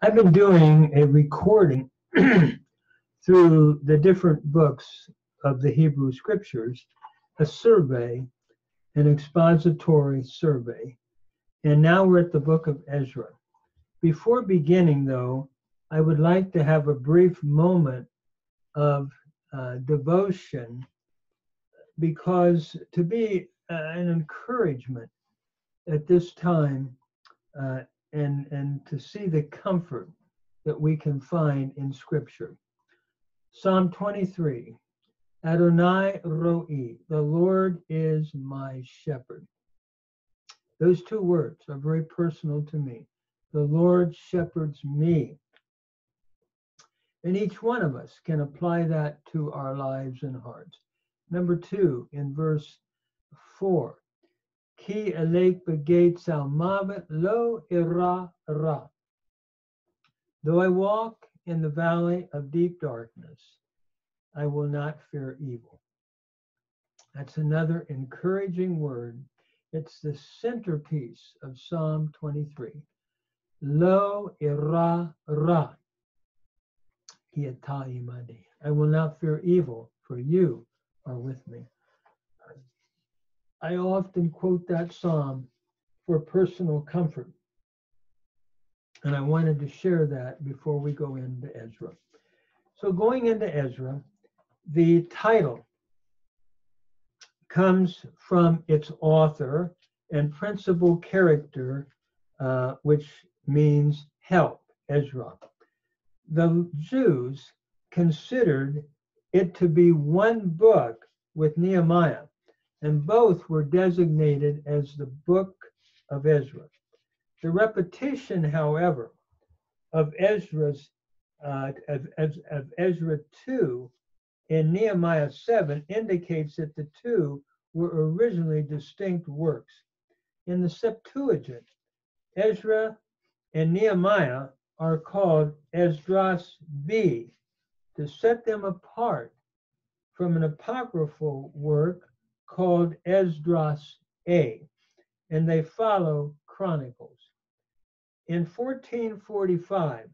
I've been doing a recording through the different books of the Hebrew Scriptures, a survey, an expository survey. And now we're at the book of Ezra. Before beginning, though, I would like to have a brief moment of devotion, because to be an encouragement at this time and to see the comfort that we can find in Scripture. Psalm 23, Adonai Roi, the Lord is my shepherd. Those two words are very personal to me. The Lord shepherds me. And each one of us can apply that to our lives and hearts. Number 2, in verse 4, Ki elek begate salmavet lo ira ra. Though I walk in the valley of deep darkness, I will not fear evil. That's another encouraging word. It's the centerpiece of Psalm 23. Lo ira ra. I will not fear evil, for you are with me. I often quote that psalm for personal comfort, and I wanted to share that before we go into Ezra. So going into Ezra, the title comes from its author and principal character, which means help, Ezra. The Jews considered it to be one book with Nehemiah, and both were designated as the book of Ezra. The repetition, however, of Ezra 2 in Nehemiah 7 indicates that the two were originally distinct works. In the Septuagint, Ezra and Nehemiah are called Esdras B to set them apart from an apocryphal work called Esdras A, and they follow Chronicles. In 1445,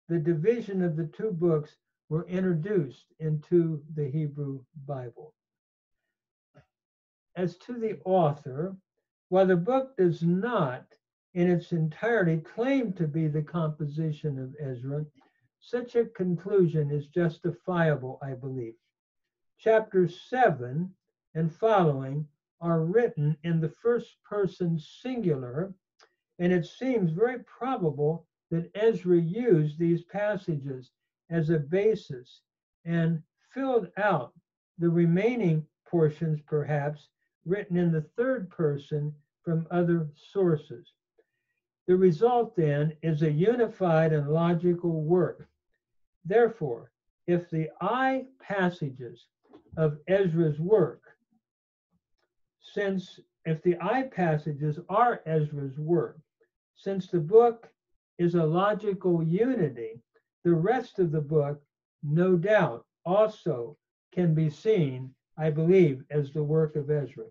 the division of the two books were introduced into the Hebrew Bible. As to the author, while the book does not in its entirety claim to be the composition of Ezra, such a conclusion is justifiable, I believe. Chapter 7 and following are written in the first person singular, and it seems very probable that Ezra used these passages as a basis and filled out the remaining portions, perhaps written in the third person from other sources. The result then is a unified and logical work. Therefore, if the I passages of Ezra's work, if the I passages are Ezra's work, since the book is a logical unity, the rest of the book, no doubt, also can be seen, I believe, as the work of Ezra.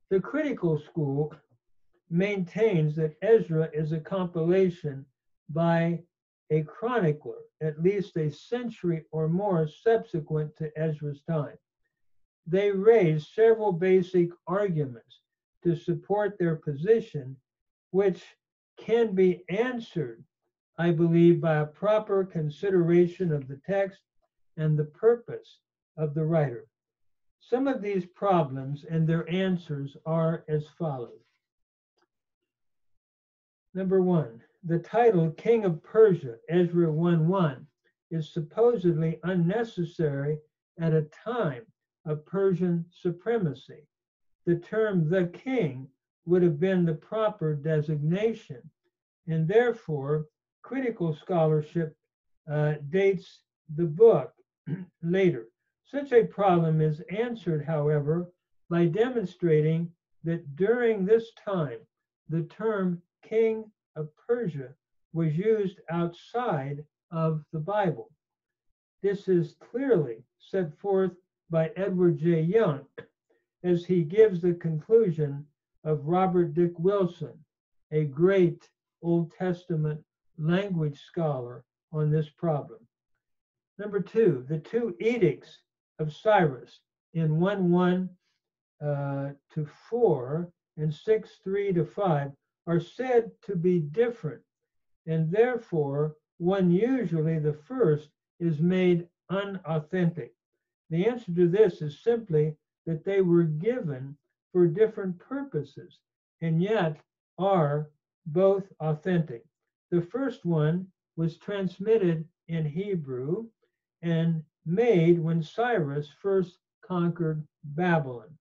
The critical school maintains that Ezra is a compilation by a chronicler, at least a century or more subsequent to Ezra's time. They raise several basic arguments to support their position, which can be answered, I believe, by a proper consideration of the text and the purpose of the writer. Some of these problems and their answers are as follows. Number 1, the title King of Persia, Ezra 1:1, is supposedly unnecessary at a time of Persian supremacy. The term the king would have been the proper designation, and therefore critical scholarship dates the book later. Such a problem is answered, however, by demonstrating that during this time, the term King of Persia was used outside of the Bible. This is clearly set forth by Edward J. Young as he gives the conclusion of Robert Dick Wilson, a great Old Testament language scholar on this problem. Number two, the two edicts of Cyrus in 1:1 to 4 and 6:3 to 5 are said to be different, and therefore one usually, the first, is made unauthentic. The answer to this is simply that they were given for different purposes and yet are both authentic. The first one was transmitted in Hebrew and made when Cyrus first conquered Babylon.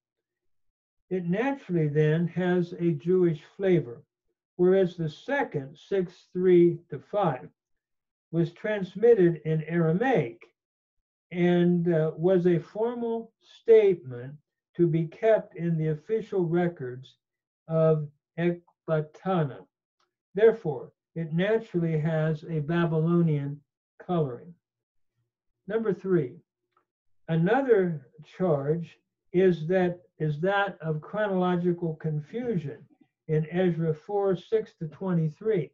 It naturally then has a Jewish flavor, whereas the second, 6:3 to 5, was transmitted in Aramaic and was a formal statement to be kept in the official records of Ecbatana. Therefore, it naturally has a Babylonian coloring. Number three, another charge is that of chronological confusion in Ezra 4:6 to 23,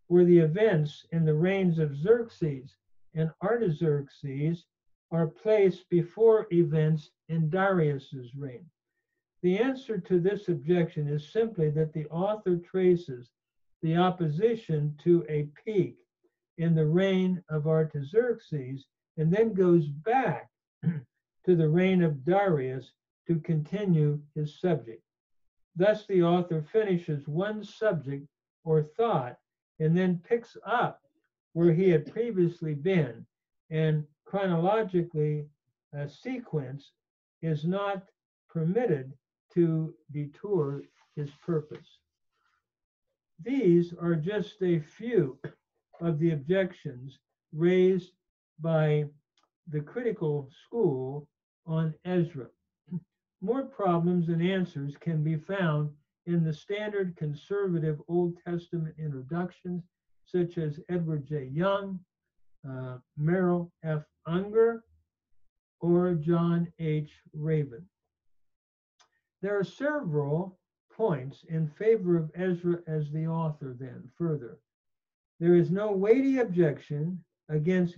where the events in the reigns of Xerxes and Artaxerxes are placed before events in Darius's reign. The answer to this objection is simply that the author traces the opposition to a peak in the reign of Artaxerxes and then goes back to the reign of Darius to continue his subject. Thus, the author finishes one subject or thought and then picks up where he had previously been, and chronologically a sequence is not permitted to detour his purpose. These are just a few of the objections raised by the critical school on Ezra. More problems and answers can be found in the standard conservative Old Testament introductions, such as Edward J. Young, Merrill F. Unger, or John H. Raven. There are several points in favor of Ezra as the author then. Further, there is no weighty objection against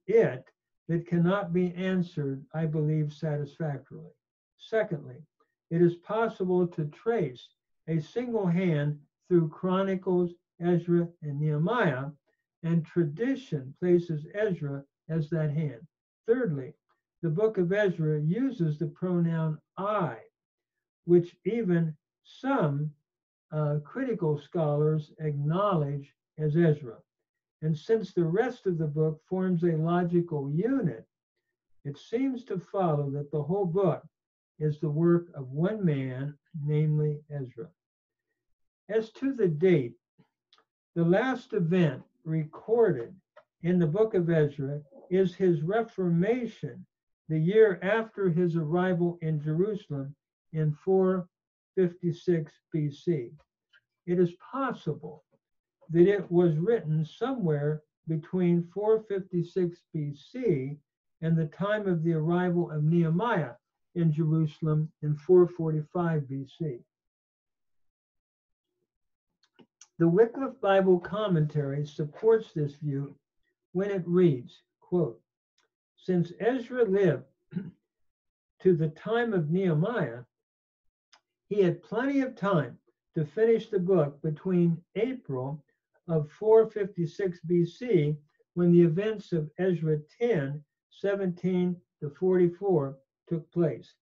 it that cannot be answered, I believe, satisfactorily. Secondly, it is possible to trace a single hand through Chronicles, Ezra, and Nehemiah, and tradition places Ezra as that hand. Thirdly, the book of Ezra uses the pronoun I, which even some critical scholars acknowledge as Ezra. And since the rest of the book forms a logical unit, it seems to follow that the whole book is the work of one man, namely Ezra. As to the date, the last event recorded in the book of Ezra is his reformation, the year after his arrival in Jerusalem in 456 BC. It is possible that it was written somewhere between 456 BC and the time of the arrival of Nehemiah in Jerusalem in 445 BC. The Wycliffe Bible Commentary supports this view when it reads, quote, "Since Ezra lived to the time of Nehemiah, he had plenty of time to finish the book between April of 456 BC, when the events of Ezra 10:17 to 44 took place,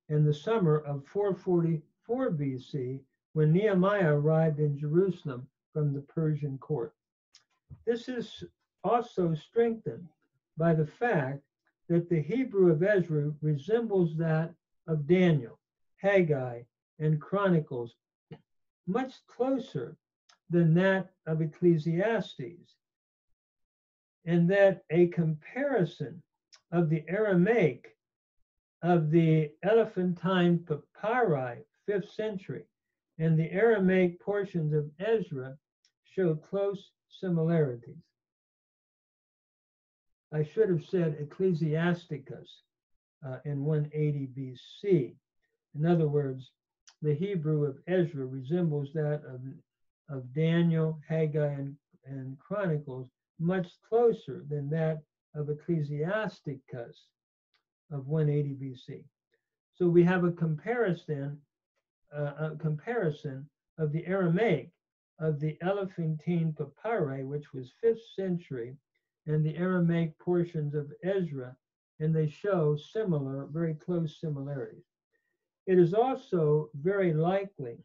and the summer of 444 BC, when Nehemiah arrived in Jerusalem from the Persian court." This is also strengthened by the fact that the Hebrew of Ezra resembles that of Daniel, Haggai, and Chronicles much closer than that of Ecclesiastes, and that a comparison of the Aramaic of the Elephantine papyri, 5th century, and the Aramaic portions of Ezra show close similarities. I should have said Ecclesiasticus in 180 BC. In other words, the Hebrew of Ezra resembles that of Daniel, Haggai, and Chronicles much closer than that of Ecclesiasticus of 180 BC. So we have a comparison of the Aramaic of the Elephantine Papyri, which was 5th century, and the Aramaic portions of Ezra, and they show similar, very close similarities. It is also very likely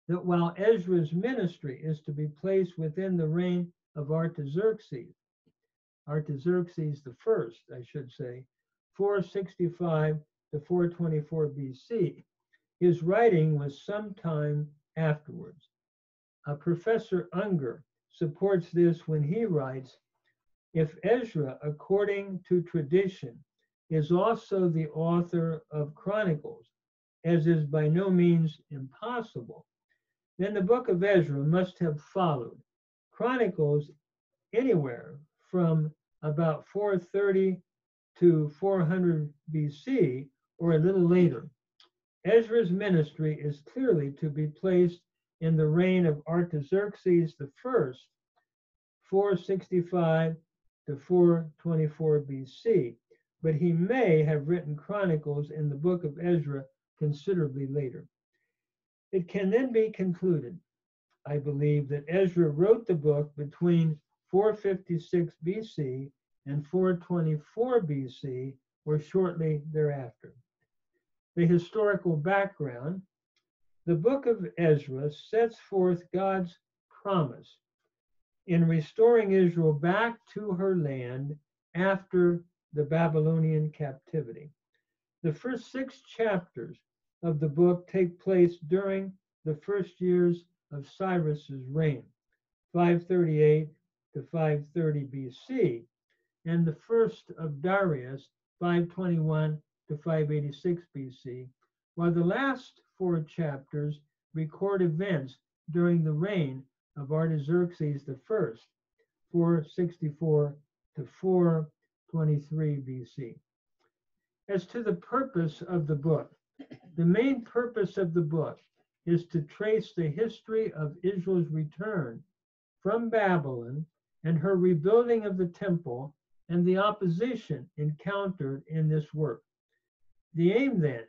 that while Ezra's ministry is to be placed within the reign of Artaxerxes the first, I should say, 465 to 424 BC, his writing was sometime afterwards. Professor Unger supports this when he writes, if Ezra, according to tradition, is also the author of Chronicles, as is by no means impossible, then the book of Ezra must have followed Chronicles anywhere from about 430 to 400 BC or a little later. Ezra's ministry is clearly to be placed in the reign of Artaxerxes the First, 465 to 424 BC, but he may have written Chronicles in the book of Ezra considerably later. It can then be concluded, I believe, that Ezra wrote the book between 456 BC and 424 BC, or shortly thereafter. The historical background: the book of Ezra sets forth God's promise in restoring Israel back to her land after the Babylonian captivity. The first 6 chapters of the book take place during the first years of Cyrus's reign, 538 to 530 BC, and the first of Darius, 521 to 586 BC, while the last 4 chapters record events during the reign of Artaxerxes I, 464 to 423 BC. As to the purpose of the book, the main purpose of the book is to trace the history of Israel's return from Babylon and her rebuilding of the temple and the opposition encountered in this work. The aim then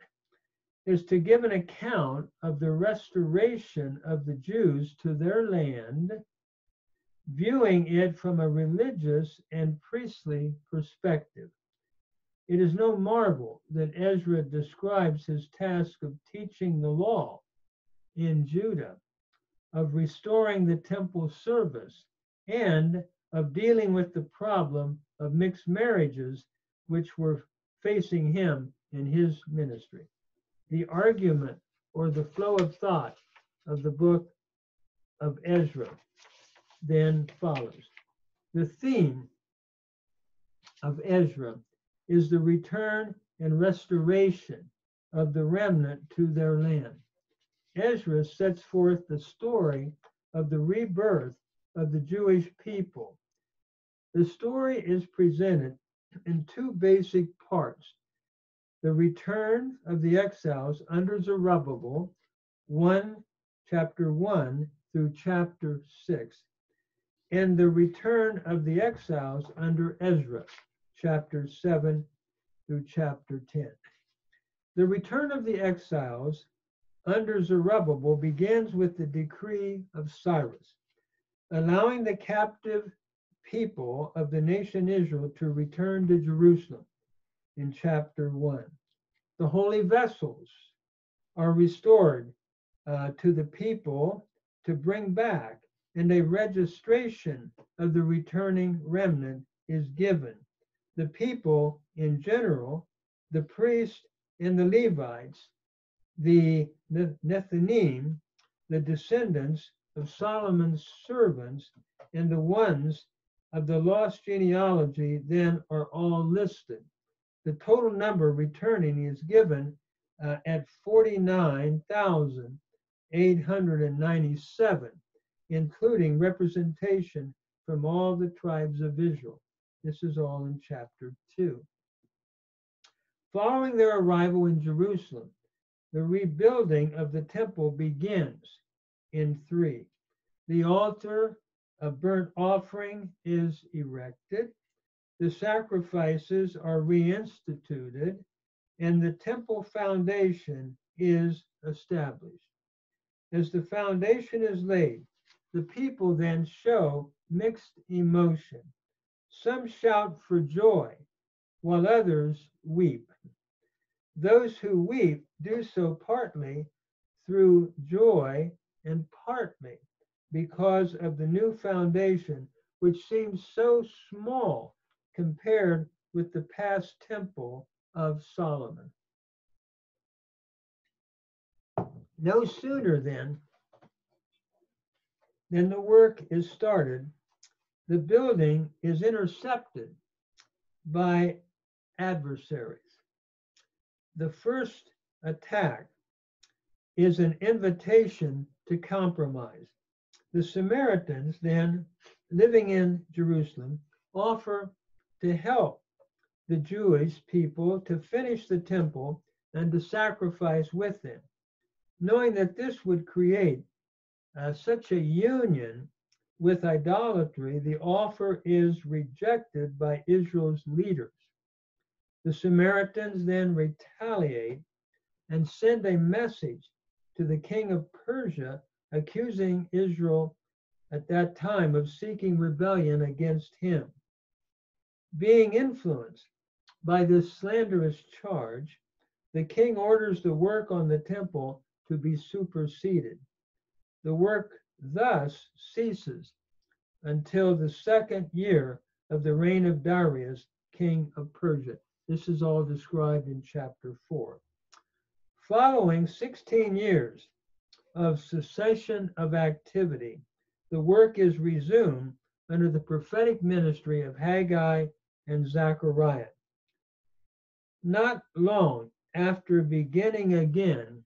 is to give an account of the restoration of the Jews to their land, viewing it from a religious and priestly perspective. It is no marvel that Ezra describes his task of teaching the law in Judah, of restoring the temple service, and of dealing with the problem of mixed marriages which were facing him in his ministry. The argument or the flow of thought of the book of Ezra then follows. The theme of Ezra is the return and restoration of the remnant to their land. Ezra sets forth the story of the rebirth of the Jewish people. The story is presented in 2 basic parts: the return of the exiles under Zerubbabel, chapter 1 through chapter 6, and the return of the exiles under Ezra, chapter 7 through chapter 10. The return of the exiles under Zerubbabel begins with the decree of Cyrus, allowing the captive people of the nation Israel to return to Jerusalem in chapter 1. The holy vessels are restored to the people to bring back, and a registration of the returning remnant is given. The people in general, the priests and the Levites, the Nethinim, the descendants of Solomon's servants, and the ones of the lost genealogy then are all listed. The total number returning is given at 49,897, including representation from all the tribes of Israel. This is all in chapter 2. Following their arrival in Jerusalem, the rebuilding of the temple begins in 3. The altar of burnt offering is erected, the sacrifices are reinstituted, and the temple foundation is established. As the foundation is laid, the people then show mixed emotion. Some shout for joy, while others weep. Those who weep do so partly through joy and partly because of the new foundation, which seems so small compared with the past temple of Solomon. No sooner then than the work is started, the building is intercepted by adversaries. The first attack is an invitation to compromise. The Samaritans, then living in Jerusalem, offer to help the Jewish people to finish the temple and to sacrifice with them. Knowing that this would create such a union with idolatry, the offer is rejected by Israel's leaders. The Samaritans then retaliate and send a message to the king of Persia, accusing Israel at that time of seeking rebellion against him. Being influenced by this slanderous charge, the king orders the work on the temple to be superseded. The work thus ceases until the second year of the reign of Darius, king of Persia. This is all described in chapter 4. Following 16 years of cessation of activity, the work is resumed under the prophetic ministry of Haggai and Zechariah. Not long after beginning again,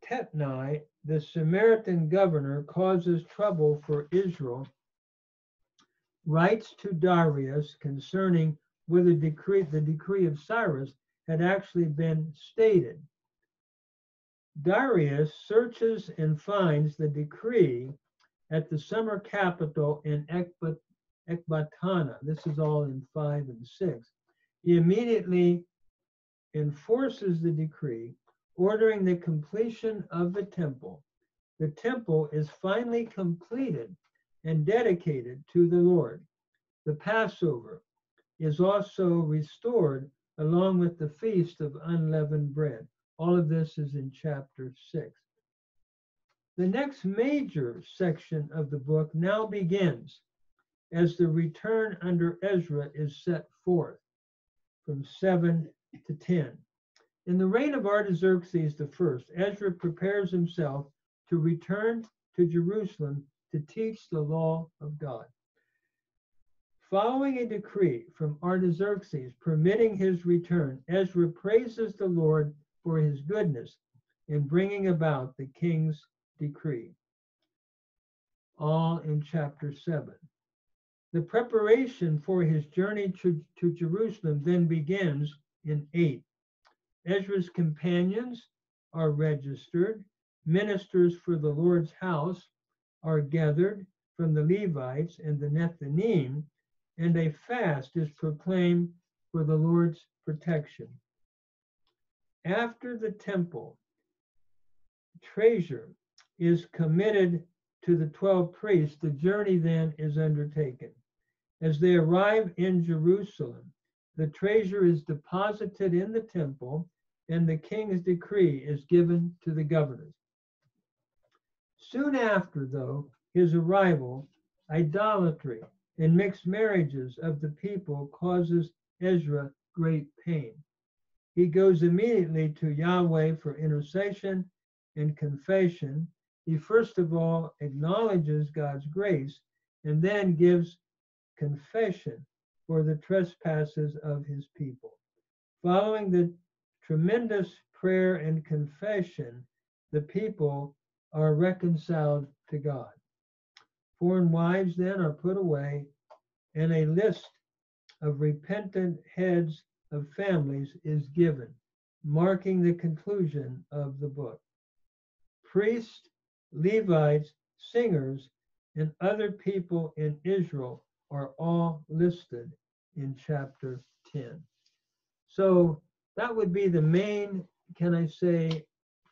Tetnai, the Samaritan governor, causes trouble for Israel, writes to Darius concerning whether the decree of Cyrus had actually been stated. Darius searches and finds the decree at the summer capital in Ecbatana. This is all in 5 and 6. He immediately enforces the decree, ordering the completion of the temple. The temple is finally completed and dedicated to the Lord. The Passover is also restored along with the Feast of Unleavened Bread. All of this is in chapter 6. The next major section of the book now begins as the return under Ezra is set forth from 7 to 10. In the reign of Artaxerxes I, Ezra prepares himself to return to Jerusalem to teach the law of God. Following a decree from Artaxerxes permitting his return, Ezra praises the Lord for his goodness in bringing about the king's decree. All in chapter 7. The preparation for his journey to Jerusalem then begins in 8. Ezra's companions are registered, ministers for the Lord's house are gathered from the Levites and the Nethinim, and a fast is proclaimed for the Lord's protection. After the temple treasure is committed to the 12 priests, the journey then is undertaken. As they arrive in Jerusalem, the treasure is deposited in the temple, and the king's decree is given to the governors. Soon after, though, his arrival, idolatry and mixed marriages of the people causes Ezra great pain. He goes immediately to Yahweh for intercession and confession. He first of all acknowledges God's grace and then gives confession for the trespasses of his people. Following the tremendous prayer and confession, the people are reconciled to God. Foreign wives then are put away, and a list of repentant heads of families is given, marking the conclusion of the book. Priests Levites, singers, and other people in Israel are all listed in chapter 10. So that would be the main, can I say,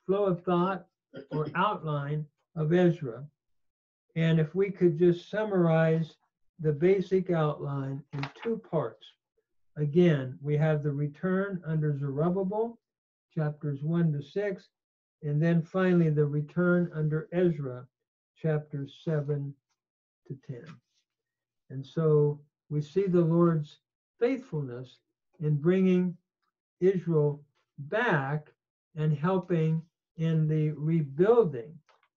flow of thought or outline of Ezra. And if we could just summarize the basic outline in two parts. Again, we have the return under Zerubbabel, chapters 1 to 6, and then finally the return under Ezra, chapters 7 to 10. And so we see the Lord's faithfulness in bringing Israel back and helping in the rebuilding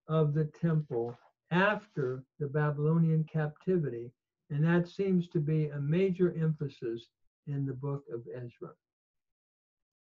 of the temple after the Babylonian captivity. And that seems to be a major emphasis in the book of Ezra.